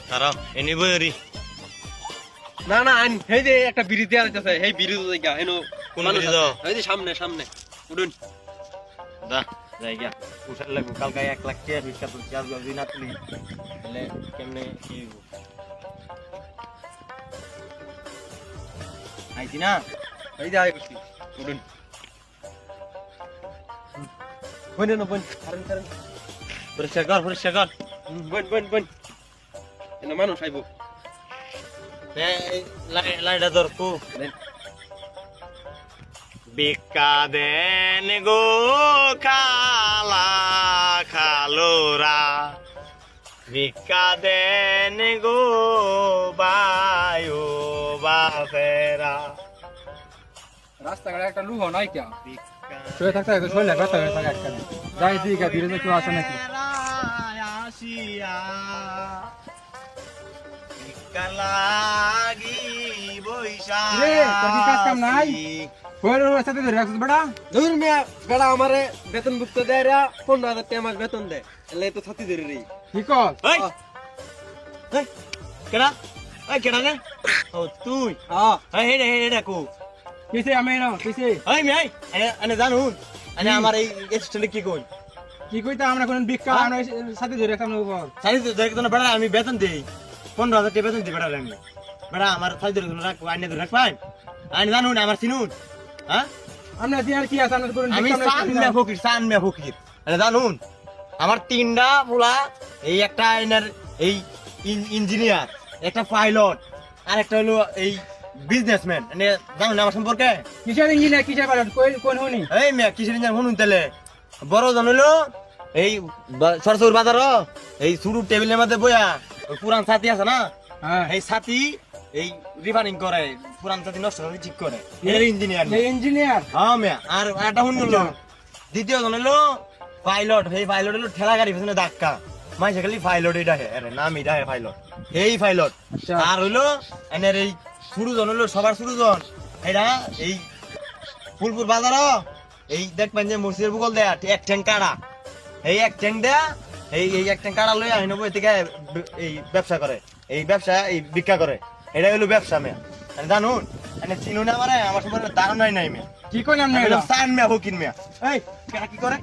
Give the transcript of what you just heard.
Tara, ini beri. না না আন এই যে একটা বিড়ি দেয়া আছে এই বিড়ি জায়গা এনো কোন বিড়ি দাও? এই যে সামনে সামনে উঠুন Da, জায়গা উঠার লাগবে কালকে 1 লাখ টাকা ভিক্ষা তো চার দিন না তুলি তাহলে কেমনে কি আইছি না এই যে আই করছি উঠুন বন না বন কারণ কারণ পরিষ্কার কর বন বন বন এনো মানুষ আইবো লাইটা দরকু ভিক্ষা দেন গো খালা খালোরা ভিক্ষা দেন গো বায়ো বাপেরা রাস্তাঘাটে একটা লুহ নাই কে শুয়ে থাকতে থাকতে শরীরে ব্যথা হয়ে থাকে একটা যাই দিকে বিরোধী কেউ আসে নাকি আসিয়া ভিক্ষা লাগি বৈশা রে, তোর কি কাজ কাম নাই? কইর সাথে ধরে রাখছিস বেটা দূর মিয়া বেড়া আমারে বেতন ভুক্ত দেয় রা 15000 টাকা মাস বেতন দেয় এলে তো ছাতি ধরে রে কি কর এই এই কেডা কেডা রে ও তুই হেডা কো কিসে আমি না কিসে এই মেই আনে জানু আনে আমার এই স্ট্যান্ড কি কই কি কইতা আমরা কোন ভিক্ষা আমরা সাথে ধরে রাখতাম না উপর সারি তো দেখতো না বেড়া আমি বেতন দেই 15000 টাকা বেতন দিই বেড়া আমি বেড়া আমার সারি ধরে রাখ আইনে ধরে রাখ পাই আইনে জানু না আমার চিনুন হ্যাঁ আমরা দিন আর কি আছে আমরা কোন আমি সান মে ফকির আরে জানুন আমার তিনটা পোলা এই একটা আইনার এই ইঞ্জিনিয়ার একটা পাইলট আর একটা হলো এই বিজনেসম্যান মানে জানুন আমার সম্পর্কে কিসের ইঞ্জিনিয়ার কিসের পাইলট কোন হনি এই মিয়া কিসের ইঞ্জিনিয়ার শুনুন তাহলে বড় জন হলো এই সরসর বাজার এই শুরু টেবিলের মধ্যে বইয়া ওই পুরান ছাতি আছে না হ্যাঁ এই ছাতি এই রিফারিং করে পুরান ছাতি নষ্ট করে ঠিক করে এর ইঞ্জিনিয়ার এই ইঞ্জিনিয়ার হ্যাঁ মিয়া আর একটা শুনলো দ্বিতীয় জন হলো পাইলট এই পাইলট হলো ঠেলা গাড়ি পেছনে ধাক্কা মাইসে খালি পাইলট এটা আরে নাম এটা পাইলট এই পাইলট আচ্ছা আর হলো এনের এই শুরু জন হলো সবার শুরু জন এটা এই ফুলপুর বাজার এই দেখবেন যে মসজিদের বুকল দেয়া এক ট্যাঙ্ক কাড়া এই এক ট্যাঙ্ক দেয়া এই এক ট্যাঙ্ক কাড়া লইয়া হিনবো থেকে এই ব্যবসা করে এই ব্যবসা এই ভিক্ষা করে এটা হলো ব্যবসা মেয়া জানুন এনে চিনুন আমারে আমার সম্পর্কে ধারণাই নাই মেয়া কি কইলাম না সান মেয়া হকিন মেয়া এই কেডা কি করে